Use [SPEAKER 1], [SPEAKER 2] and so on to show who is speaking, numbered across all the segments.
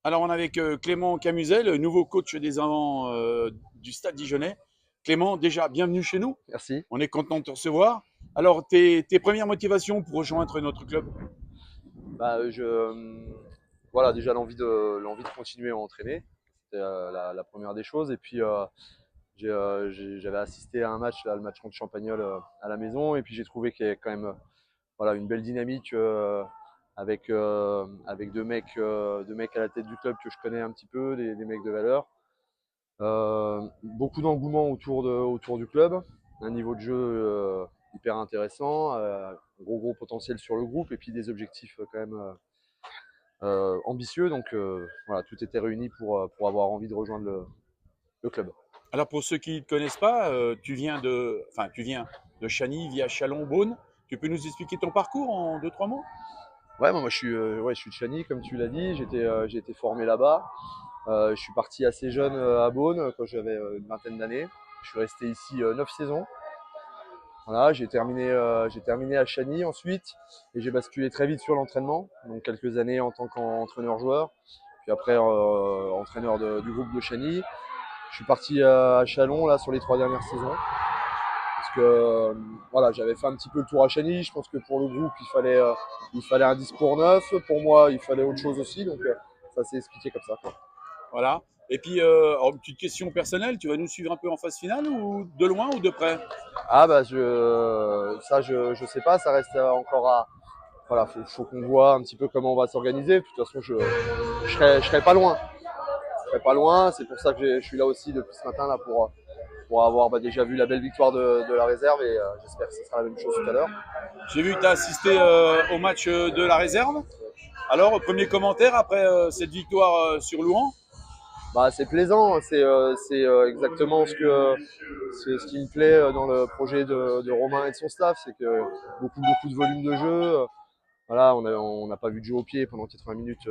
[SPEAKER 1] Alors, on est avec Clément Camuzel, le nouveau coach des enfants du Stade Dijonnais. Clément, déjà, bienvenue chez nous.
[SPEAKER 2] Merci.
[SPEAKER 1] On est content de te recevoir. Alors, tes premières motivations pour rejoindre notre club?
[SPEAKER 2] Voilà, déjà l'envie de continuer à entraîner, c'était la première des choses. Et puis j'avais assisté à un match, là, le match contre Champagnol à la maison, et puis j'ai trouvé qu'il y avait quand même voilà, une belle dynamique avec deux mecs à la tête du club que je connais un petit peu, des mecs de valeur. Beaucoup d'engouement autour du club, un niveau de jeu hyper intéressant, un gros potentiel sur le groupe, et puis des objectifs quand même ambitieux. Donc voilà, tout était réuni pour avoir envie de rejoindre le club.
[SPEAKER 1] Alors, pour ceux qui ne te connaissent pas, tu viens de Chagny via Chalon-Beaune. Tu peux nous expliquer ton parcours en deux, trois mots?
[SPEAKER 2] Ouais, moi je suis de Chagny, comme tu l'as dit. J'ai été formé là-bas. Je suis parti assez jeune à Beaune quand j'avais une vingtaine d'années. Je suis resté ici 9 saisons. Voilà, j'ai terminé à Chagny ensuite, et j'ai basculé très vite sur l'entraînement. Donc quelques années en tant qu'entraîneur-joueur, puis après entraîneur du groupe de Chagny. Je suis parti à Chalon là sur les 3 dernières saisons, parce que voilà, j'avais fait un petit peu le tour à Chagny. Je pense que pour le groupe il fallait un discours neuf. Pour moi il fallait autre chose aussi, donc ça s'est expliqué comme ça, quoi.
[SPEAKER 1] Voilà. Et puis, alors, une petite question personnelle, tu vas nous suivre un peu en phase finale ou de loin ou de près?
[SPEAKER 2] Ah bah je sais pas, ça reste encore à voilà, faut qu'on voit un petit peu comment on va s'organiser. De toute façon je serai pas loin. Je serai pas loin, c'est pour ça que je suis là aussi depuis ce matin là pour avoir déjà vu la belle victoire de la réserve, et j'espère que ce sera la même chose tout à l'heure.
[SPEAKER 1] J'ai vu que tu as assisté au match de la réserve. Alors, premier commentaire après cette victoire sur Louan?
[SPEAKER 2] Bah, c'est plaisant, c'est exactement ce qui me plaît dans le projet de Romain et de son staff, c'est que beaucoup de volume de jeu. Voilà, on n'a pas vu de jeu au pied pendant 80 minutes.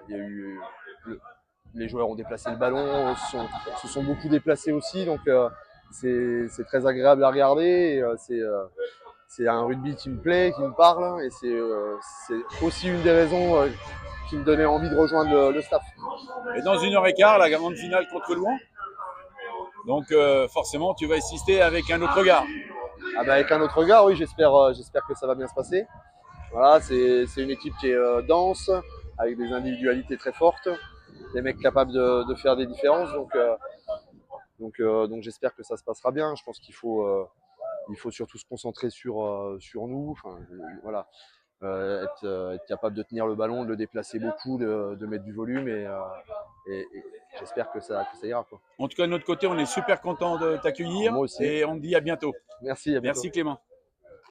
[SPEAKER 2] Il y a eu les joueurs ont déplacé le ballon, se sont beaucoup déplacés aussi, donc c'est très agréable à regarder. C'est un rugby qui me plaît, qui me parle, et c'est aussi une des raisons qui me donnait envie de rejoindre le staff.
[SPEAKER 1] Et dans une heure et quart, la grande finale contre Louan. Donc, forcément, tu vas assister avec un autre regard.
[SPEAKER 2] Ah bah, avec un autre regard, oui, j'espère que ça va bien se passer. Voilà, c'est une équipe qui est dense, avec des individualités très fortes, des mecs capables de faire des différences. Donc j'espère que ça se passera bien. Je pense il faut surtout se concentrer sur nous. Enfin, voilà, être capable de tenir le ballon, de le déplacer beaucoup, de mettre du volume, et j'espère que ça ira, quoi.
[SPEAKER 1] En tout cas, de notre côté, on est super content de t'accueillir
[SPEAKER 2] Moi aussi.
[SPEAKER 1] et on te dit à bientôt.
[SPEAKER 2] Merci, à bientôt.
[SPEAKER 1] Merci Clément.